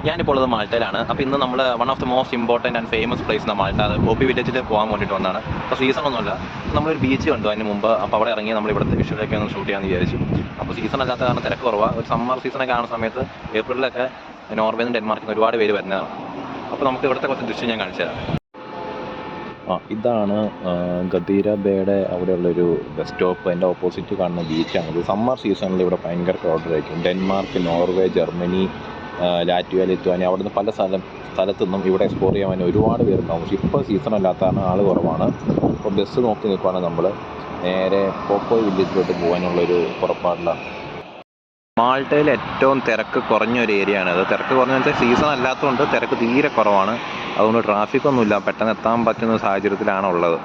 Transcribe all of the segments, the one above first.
ഞാനിപ്പോൾ ഉള്ളത് മാൾട്ടയിലാണ്. അപ്പോൾ ഇന്ന് നമ്മൾ one of the most important and famous place Malta, അത് പോപ്പി വില്ലേജിൽ പോകാൻ വേണ്ടിയിട്ട് വന്നതാണ്. അപ്പോൾ സീസൺ ഒന്നുമില്ല, നമ്മളൊരു ബീച്ച് കണ്ടു അതിന് മുമ്പ്. അപ്പോൾ അവിടെ ഇറങ്ങി നമ്മൾ ഇവിടുത്തെ വിഷ്വലൊക്കെ ഒന്ന് ഷൂട്ട് ചെയ്യാമെന്ന് വിചാരിച്ചു. അപ്പോൾ സീസൺ അല്ലാത്ത കാരണം തിരക്ക് കുറവാണ്. ഒരു സമ്മർ സീസണൊക്കെ കാണുന്ന സമയത്ത് ഏപ്രിലൊക്കെ നോർവേയിൽ നിന്ന് ഡെൻമാർക്കിൽ നിന്ന് ഒരുപാട് പേര് വരുന്നതാണ്. അപ്പോൾ നമുക്ക് ഇവിടുത്തെ കുറച്ച് ദൃശ്യം ഞാൻ കാണിച്ചു തരാം. ഇതാണ് ഗദീര ബേയുടെ അവിടെയുള്ളൊരു ബസ് സ്റ്റോപ്പ്. അതിൻ്റെ ഓപ്പോസിറ്റ് കാണുന്ന ബീച്ചാണിത്. സമ്മർ സീസണിൽ ഇവിടെ ഭയങ്കര ക്രൗഡായിരിക്കും. Denmark, Norway, Germany, Latvia, Lithuania, അവിടുന്ന് പല സ്ഥലത്തുനിന്നും ഇവിടെ എക്സ്പ്ലോർ ചെയ്യാൻ വേണ്ടി ഒരുപാട് പേരുണ്ടാവും. പക്ഷേ ഇപ്പോൾ സീസൺ അല്ലാത്തതാണ്, ആൾ കുറവാണ്. അപ്പോൾ ബസ് നോക്കി നിൽക്കുകയാണ് നമ്മൾ നേരെ പോപ്പോയ് വില്ലേജിലോട്ട് പോകാനുള്ളൊരു പുറപ്പാടിലാണ്. മാൾട്ടയിൽ ഏറ്റവും തിരക്ക് കുറഞ്ഞൊരു ഏരിയ ആണിത്. തിരക്ക് കുറഞ്ഞെന്ന് വെച്ചാൽ സീസൺ അല്ലാത്തതുകൊണ്ട് തിരക്ക് തീരെ കുറവാണ്. അതുകൊണ്ട് ട്രാഫിക്കൊന്നുമില്ല, പെട്ടെന്ന് എത്താൻ പറ്റുന്ന സാഹചര്യത്തിലാണ് ഉള്ളത്.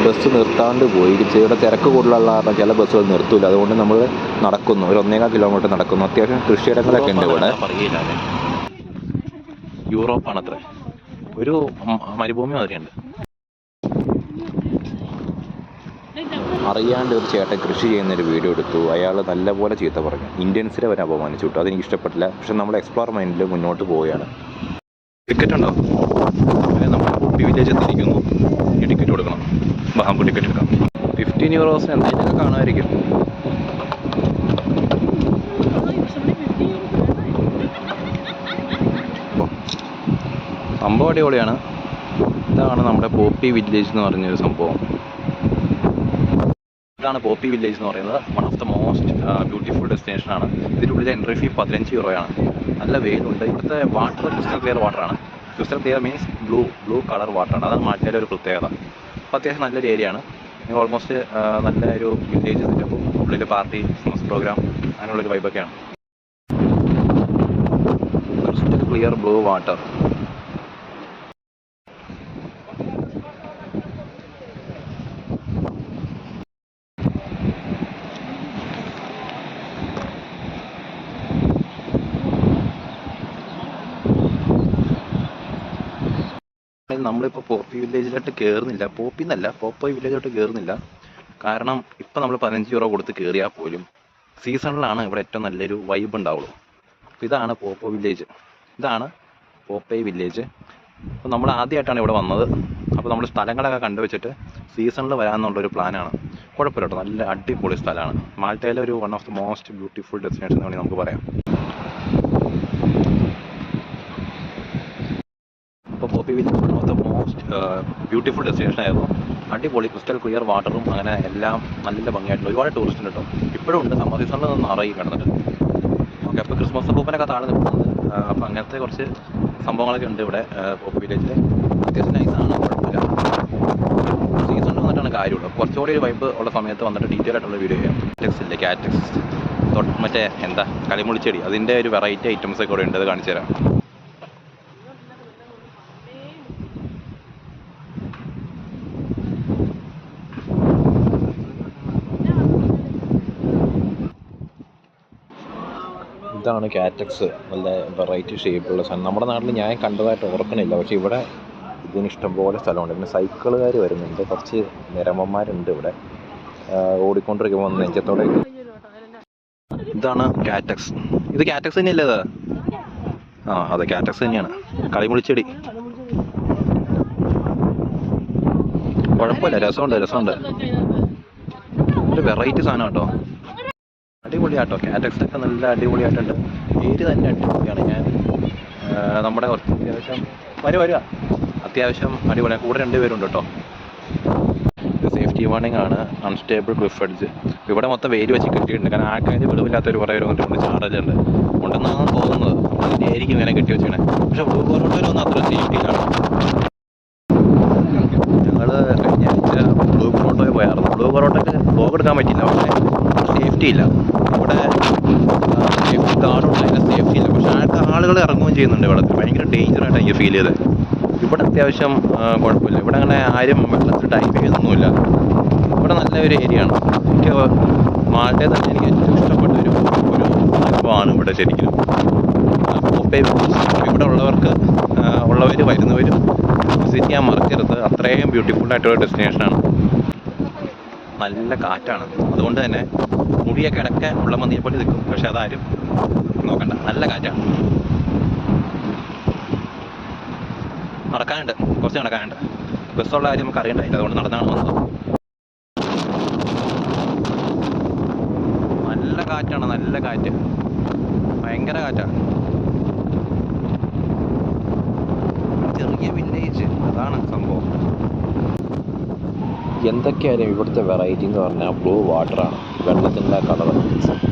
ബസ് നിർത്താണ്ട് പോയി. ഇവിടെ തിരക്ക് കൂടുതലുള്ള കാരണം ചില ബസ്സുകൾ നിർത്തില്ല. അതുകൊണ്ട് നമ്മൾ നടക്കുന്നു, ഒരു 1.25 കിലോമീറ്റർ നടക്കുന്നു. അത്യാവശ്യം കൃഷിയിടങ്ങളൊക്കെ ഉണ്ട് ഇവിടെ. പറയില്ല, യൂറോപ്പാണത്രേ, ഒരു മരുഭൂമി മാതിരിയുണ്ട്. അറിയാണ്ട് ഒരു ചേട്ടൻ കൃഷി ചെയ്യുന്നൊരു വീഡിയോ എടുത്തു. അയാൾ നല്ലപോലെ ചീത്ത പറഞ്ഞു, ഇന്ത്യൻസിനെ വരെ അപമാനിച്ചു വിട്ടു. അതെനിക്ക് ഇഷ്ടപ്പെട്ടില്ല. പക്ഷെ നമ്മൾ എക്സ്പ്ലോർ മൈൻഡിൽ മുന്നോട്ട് പോവുകയാണ്. ടിക്കറ്റ് ഉണ്ടോ? നമ്മൾ പോപ്പി വില്ലേജ് എത്തിയിരിക്കുന്നു. ഈ ടിക്കറ്റ് കൊടുക്കണം. നമുക്ക് ടിക്കറ്റ് എടുക്കാം. 15 യൂറോസിന് എന്തെങ്കിലുമൊക്കെ കാണുമായിരിക്കും. സംഭവം അടിപൊളിയാണ്. ഇതാണ് നമ്മുടെ പോപ്പി വില്ലേജ് എന്ന് പറഞ്ഞൊരു സംഭവം. ഇതാണ് പോപ്പി വില്ലേജ് എന്ന് പറയുന്നത്. One of the most beautiful ഡെസ്റ്റിനേഷനാണ്. ഇതിനുള്ളിൽ എൻട്രി ഫീ 15 യൂറോയാണ്. നല്ല വെയിലുണ്ട്. ഇവിടുത്തെ വാട്ടർ ക്രിസ്റ്റൽ ക്ലിയർ വാട്ടറാണ്. Crystal clear means blue colour വാട്ടറാണ്. അതാണ് മാൾട്ടയിലെ ഒരു പ്രത്യേകത. അപ്പോൾ അത്യാവശ്യം നല്ലൊരു ഏരിയ ആണ്. ഓൾമോസ്റ്റ് നല്ലൊരു വില്ലേജ് സെറ്റപ്പും ഉള്ളിൽ പാർട്ടി, ക്രിസ്മസ് പ്രോഗ്രാം, അങ്ങനെയുള്ളൊരു വൈബൊക്കെയാണ്. Crystal clear blue water. നമ്മളിപ്പോൾ പോപ്പി വില്ലേജിലോട്ട് കയറുന്നില്ല. പോപ്പോയ് വില്ലേജിലോട്ട് കയറുന്നില്ല. കാരണം ഇപ്പം നമ്മൾ 15 യൂറോ കൊടുത്ത് കയറിയാൽ പോലും സീസണിലാണ് ഇവിടെ ഏറ്റവും നല്ലൊരു വൈബ് ഉണ്ടാവുള്ളൂ. അപ്പോൾ ഇതാണ് പോപ്പോ വില്ലേജ്. ഇതാണ് പോപ്പയ് വില്ലേജ്. അപ്പോൾ നമ്മൾ ആദ്യമായിട്ടാണ് ഇവിടെ വന്നത്. അപ്പോൾ നമ്മൾ സ്ഥലങ്ങളൊക്കെ കണ്ടുവച്ചിട്ട് സീസണിൽ വരാമെന്നുള്ളൊരു പ്ലാനാണ്. കുഴപ്പമില്ല കേട്ടോ, നല്ല അടിപൊളി സ്ഥലമാണ്. മാൾട്ടയിലെ ഒരു one of the most beautiful destination എന്ന് വേണമെങ്കിൽ നമുക്ക് പറയാം. അപ്പോൾ Popeye village one of the most beautiful destination ആയിരുന്നു. അടിപൊളി ക്രിസ്റ്റൽ ക്ലിയർ വാട്ടറും അങ്ങനെ എല്ലാം നല്ല ഭംഗിയായിട്ടുള്ള ഒരുപാട് ടൂറിസ്റ്റ് ഉണ്ട് കേട്ടോ. ഇപ്പോഴും ഉണ്ട്. സമ്മർ സീസണിൽ നിന്ന് അറിയി കിടന്നിട്ട്. ഓക്കെ, അപ്പോൾ ക്രിസ്മസ് പൂപ്പനൊക്കെ താഴെ നിൽക്കുന്നത്. അപ്പോൾ അങ്ങനത്തെ കുറച്ച് സംഭവങ്ങളൊക്കെ ഉണ്ട് ഇവിടെ പോപ്പി വില്ലേജിൽ. അത്യാവശ്യം നൈസാണ്, കുഴപ്പമില്ല. സീസണിൽ വന്നിട്ടാണ് കാര്യമുള്ളൂ. കുറച്ചുകൂടി ഒരു വൈബ് ഉള്ള സമയത്ത് വന്നിട്ട് ഡീറ്റെയിൽ ആയിട്ടുള്ള വീഡിയോ ചെയ്യാം. ഇല്ലേ കാറ്റക്സ്, മറ്റേ എന്താ കളിമുളിച്ചെടി, അതിൻ്റെ ഒരു വെറൈറ്റി ഐറ്റംസ് ഒക്കെ ഇവിടെ ഉണ്ട്. അത് കാണിച്ചു തരാം. ഇതാണ് കാറ്റക്സ്. നല്ല വെറൈറ്റി ഷേപ്പുള്ള സാധനം. നമ്മുടെ നാട്ടിൽ ഞാൻ കണ്ടതായിട്ട് ഓർക്കണില്ല, പക്ഷേ ഇവിടെ ഇതിന് ഇഷ്ടംപോലെ സ്ഥലമുണ്ട്. പിന്നെ സൈക്കിളുകാർ വരുന്നുണ്ട്, കുറച്ച് നിരമ്മന്മാരുണ്ട് ഇവിടെ ഓടിക്കൊണ്ടിരിക്കുമ്പോൾ നെഞ്ചത്തോടെ. ഇതാണ് കാറ്റക്സ്. ഇത് കാറ്റക്സ് തന്നെയല്ലേ ഇത്? അതെ, കാറ്റക്സ് തന്നെയാണ്. കളിമുളിച്ചെടി. കുഴപ്പമില്ല, രസമുണ്ട്. ഒരു വെറൈറ്റി സാധനം കേട്ടോ. അടിപൊളിയാട്ടോ. കാറ്റക്സ് ഒക്കെ നല്ല അടിപൊളിയായിട്ടുണ്ട്. പേര് തന്നെ അടിപൊളിയാണ്. ഞാൻ നമ്മുടെ കുറച്ച് അത്യാവശ്യം അടിപൊളിയാണ്. കൂടെ 2 പേരുണ്ട് കേട്ടോ. സേഫ്റ്റി വാർണിംഗ് ആണ്. Unstable cliff edge. ഇവിടെ മൊത്തം വെയിൽ വെച്ച് കെട്ടിയിട്ടുണ്ട്. കാരണം ആൾക്കാർ വെളിവില്ലാത്തൊരു കുറേ പേര് വന്നിട്ട് ചാടലുണ്ട്. ഉണ്ടെന്നാണ് തോന്നുന്നത്. അതിൻ്റെ ആയിരിക്കും ഇങ്ങനെ കെട്ടി വെച്ചാണ്. പക്ഷെ ബ്ലൂ കോറോട്ടയിലൊന്നും അത്ര സേഫ്റ്റി ഇല്ല. ഞങ്ങൾ കഴിഞ്ഞ ആഴ്ച ബ്ലൂ കോറോട്ടോയിൽ പോയായിരുന്നു. ബ്ലൂ കോറോട്ടയ്ക്ക് ബ്ലോഗ് എടുക്കാൻ പറ്റില്ല, പക്ഷേ സേഫ്റ്റി ഇല്ല. ഇവിടെ സേഫ്റ്റി ഗാർഡുണ്ട്, അതിന് സേഫ്റ്റി ഇല്ല. പക്ഷേ ആളുകൾ ഇറങ്ങുകയും ചെയ്യുന്നുണ്ട്. ഇവിടെ ഭയങ്കര ഡേഞ്ചറായിട്ടാണ് എനിക്ക് ഫീൽ ചെയ്തത്. ഇവിടെ അത്യാവശ്യം കുഴപ്പമില്ല. ഇവിടെ അങ്ങനെ ആരും വെള്ളത്തിൽ ഡൈവ് ചെയ്യുന്നൊന്നുമില്ല. ഇവിടെ നല്ലൊരു ഏരിയ ആണ്. എനിക്ക് മാൾട്ടയിൽ തന്നെ എനിക്ക് ഏറ്റവും ഇഷ്ടപ്പെട്ട ഒരു അനുഭവമാണ് ഇവിടെ ശരിക്കും. ഇവിടെ ഉള്ളവർ വരുന്നവരും വിസിറ്റ് ചെയ്യാൻ മറക്കരുത്. അത്രയും ബ്യൂട്ടിഫുള്ളായിട്ടുള്ള ഡെസ്റ്റിനേഷനാണ്. നല്ല കാറ്റാണ്. അതുകൊണ്ട് തന്നെ മുടിയൊക്കെ ഇടയ്ക്ക് ഉള്ള മന്തിയെ പോലെ നിൽക്കും, പക്ഷെ അതാരും നോക്കണ്ട. നല്ല കാറ്റാണ്. നടക്കാനുണ്ട്, കുറച്ച് നടക്കാനുണ്ട്. ബസ്സുള്ള കാര്യം നമുക്ക് അറിയണ്ടായില്ല, അതുകൊണ്ട് നടന്നാണ് വന്നത്. നല്ല കാറ്റാണ്, നല്ല കാറ്റ്, ഭയങ്കര കാറ്റാണ്. ചെറിയ വില്ലേജ്, അതാണ് സംഭവം. എന്തൊക്കെയായാലും ഇവിടുത്തെ വെറൈറ്റി എന്ന് പറഞ്ഞാൽ ബ്ലൂ വാട്ടറാണ്, വെള്ളത്തിൻ്റെ കളർ.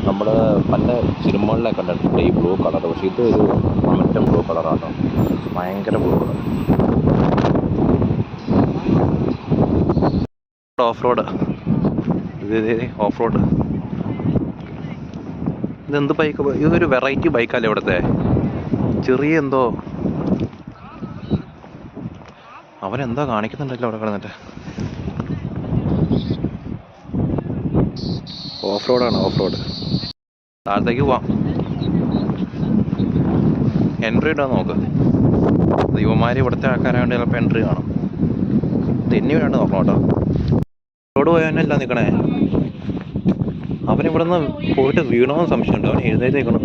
നമ്മൾ പല സിനിമകളിലെ കണ്ടിട്ടുണ്ട് ഈ ബ്ലൂ കളർ, പക്ഷേ ഇതൊരു മൊത്തം ബ്ലൂ കളറാണ്, ഭയങ്കര ബ്ലൂ കളർ. ഓഫ് റോഡ്, ഇത് ഓഫ് റോഡ്. ഇതെന്ത് ബൈക്ക്? ഇതൊരു വെറൈറ്റി ബൈക്കല്ലേ ഇവിടുത്തെ. ചെറിയ എന്തോ അവനെന്തോ കാണിക്കുന്നുണ്ടല്ലോ അവിടെ കിടന്നിട്ട്. ഓഫ് റോഡാണ്, ഓഫ് റോഡ്. താഴത്തേക്ക് പോവാം. എൻട്രി ഇടാൻ നോക്ക്. ദൈവമാര് ഇവിടുത്തെ ആൾക്കാരായതുകൊണ്ട് ചിലപ്പോൾ എൻട്രി കാണും. തെന്നി വീഴാണ്ട് നോക്കണം കേട്ടോ. റോഡ് പോയാനല്ല നിൽക്കണേ. അവനിവിടെ നിന്ന് പോയിട്ട് വീണോന്ന് സംശയമുണ്ട്. അവൻ എഴുന്നേറ്റ് നിൽക്കണം.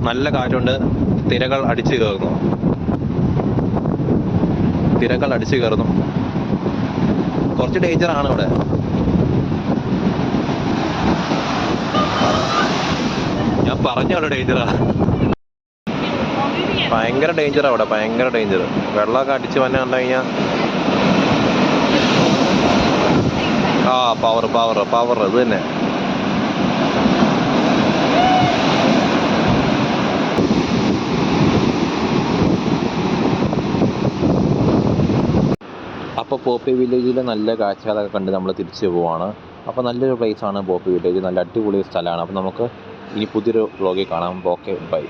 നല്ല കാറ്റുണ്ട്, തിരകൾ അടിച്ചു കയറുന്നു, തിരകൾ അടിച്ചു കയറുന്നു. കുറച്ച് ഡേഞ്ചറാണ് ഇവിടെ. ഞാൻ പറഞ്ഞല്ലോ ഡേഞ്ചറാ, ഭയങ്കര ഡേഞ്ചറാ അവിടെ, ഭയങ്കര ഡേഞ്ചർ. വെള്ളമൊക്കെ അടിച്ച് വന്നെ കണ്ടു കഴിഞ്ഞാൽ പവർ പവർ പവർ ഇത് തന്നെ. അപ്പോൾ പോപ്പി വില്ലേജിലെ നല്ല കാഴ്ചകളൊക്കെ കണ്ട് നമ്മൾ തിരിച്ചു പോവാണ്. അപ്പോൾ നല്ലൊരു പ്ലേസാണ് പോപ്പി വില്ലേജ്, നല്ല അടിപൊളി സ്ഥലമാണ്. അപ്പോൾ നമുക്ക് ഇനി പുതിയൊരു വ്ളോഗിൽ കാണാം. Okay, by.